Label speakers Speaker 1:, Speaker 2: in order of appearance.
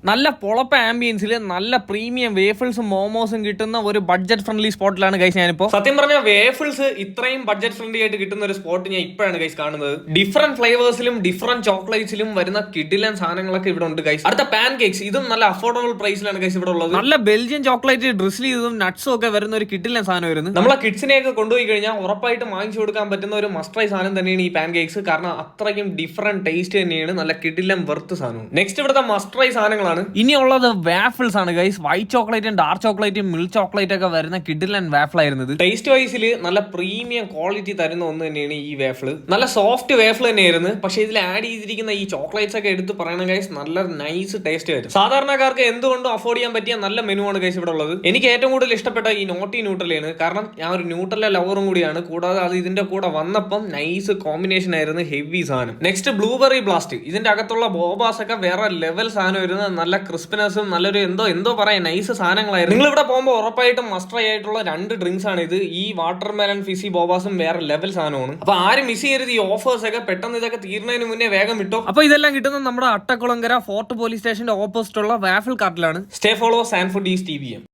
Speaker 1: നല്ല പൊളപ്പ ആംബിയൻസിൽ നല്ല പ്രീമിയം വേഫിൾസും മോമോസും കിട്ടുന്ന ഒരു ബഡ്ജറ്റ് ഫ്രണ്ട്ലി സ്പോട്ടിലാണ് ഗൈസ് ഞാനിപ്പോ. സത്യം പറഞ്ഞാൽ വേഫിൾസ് ഇത്രയും ബഡ്ജറ്റ് ഫ്രണ്ട്ലി ആയിട്ട് കിട്ടുന്ന ഒരു സ്പോട്ട് ഞാൻ ഇപ്പോഴാണ് ഗൈസ് കാണുന്നത്. ഡിഫറെന്റ് ഫ്ലേവേഴ്സിലും ഡിഫറെന്റ് ചോക്ലേറ്റ്സിലും വരുന്ന കിഡിലൻ സാധനങ്ങളൊക്കെ ഇവിടെ ഉണ്ട് ഗൈസ്. അടുത്ത പാൻ കേക്സ്, ഇതും നല്ല അഫോർഡബിൾ പ്രൈസിലാണ് ഗൈസ് ഇവിടെ ഉള്ളത്. നല്ല ബെൽജിയൻ ചോക്ലേറ്റ് ഡ്രിസിൽ ചെയ്തതും നട്ട്സും ഒക്കെ വരുന്ന ഒരു കിഡിലൻ സാധനം വരുന്നത്. നമ്മളെ കിഡ്സിനെയൊക്കെ കൊണ്ടുപോയി കഴിഞ്ഞാൽ ഉറപ്പായിട്ട് വാങ്ങിച്ചു കൊടുക്കാൻ പറ്റുന്ന ഒരു മസ്റ്റ് ട്രൈ സാധനം തന്നെയാണ് ഈ പാൻ കേക്സ്. കാരണം അത്രയ്ക്കും ഡിഫറെന്റ് ടേസ്റ്റ് തന്നെയാണ്, നല്ല കിഡിലൻ വെർത്ത് സാധനം. നെക്സ്റ്റ് ഇവിടുത്തെ മസ്റ്റ് ട്രൈ സാധനങ്ങളാണ്. ഇനിയുള്ളത് വാഫിൾസ് ആണ് ഗൈസ്. വൈറ്റ് ചോക്ലേറ്റും ഡാർക്ക് ചോക്ലേറ്റും മിൽക്ക് ചോക്ലേറ്റ് ഒക്കെ വരുന്ന കിഡിലൻ വാഫിൾ ആയിരുന്നത്. ടേസ്റ്റ് വൈസിൽ നല്ല പ്രീമിയം ക്വാളിറ്റി തരുന്ന ഒന്ന് തന്നെയാണ് ഈ വാഫിൾ. നല്ല സോഫ്റ്റ് വാഫിൾ തന്നെയായിരുന്നു. പക്ഷേ ഇതിൽ ആഡ് ചെയ്തിരിക്കുന്ന ഈ ചോക്ലേറ്റ്സ് ഒക്കെ എടുത്ത് പറയണം ഗൈസ്, നല്ല നൈസ് ടേസ്റ്റ് ആയിരുന്നു. സാധാരണക്കാർക്ക് എന്തുകൊണ്ടും അഫോർഡ് ചെയ്യാൻ പറ്റിയ നല്ല മെനു ആണ് ഗൈസ് ഇവിടെ ഉള്ളത്. എനിക്ക് ഏറ്റവും കൂടുതൽ ഇഷ്ടപ്പെട്ട ഈ നോട്ടി ന്യൂട്രലാണ്. കാരണം ഞാൻ ഒരു ന്യൂട്രല ലവറും കൂടിയാണ്. കൂടാതെ അത് ഇതിന്റെ കൂടെ വന്നപ്പം നൈസ് കോമ്പിനേഷൻ ആയിരുന്നു, ഹെവി സാധനം. Next blueberry blast. ഇതിന്റെ അകത്തുള്ള ബോബാസ് ഒക്കെ വേറെ ലെവൽ സാധനം വരുന്ന നല്ല ക്രിസ്പിനെസ്സും നല്ലൊരു എന്തോ പറയാൻ നൈസ് സാധനങ്ങളായിരുന്നു. നിങ്ങൾ ഇവിടെ പോകുമ്പോൾ ഉറപ്പായിട്ടും മസ്റ്റ് ട്രൈ ആയിട്ടുള്ള 2 ഡ്രിങ്ക്സ് ആണ് ഇത്. ഈ വാട്ടർ മെലൺ ഫിസി ബോബാസും വേറെ ലെവൽ സാധനമാണ്. അപ്പൊ ആരും മിസ് ചെയ്യരുത് ഈ ഓഫേഴ്സ് ഒക്കെ. പെട്ടെന്ന് ഇതൊക്കെ തീർന്നതിന് മുന്നേ വേഗം വിട്ടോ. അപ്പൊ ഇതെല്ലാം കിട്ടുന്നത് നമ്മുടെ അട്ടക്കുളങ്കര ഫോർട്ട് പോലീസ് സ്റ്റേഷന്റെ ഓപ്പോസിറ്റ് ഉള്ള വാഫിൾ കാർട്ടിലാണ്. സ്റ്റേ ഫോളോ സാൻഫുഡ് ഈസ് TVM.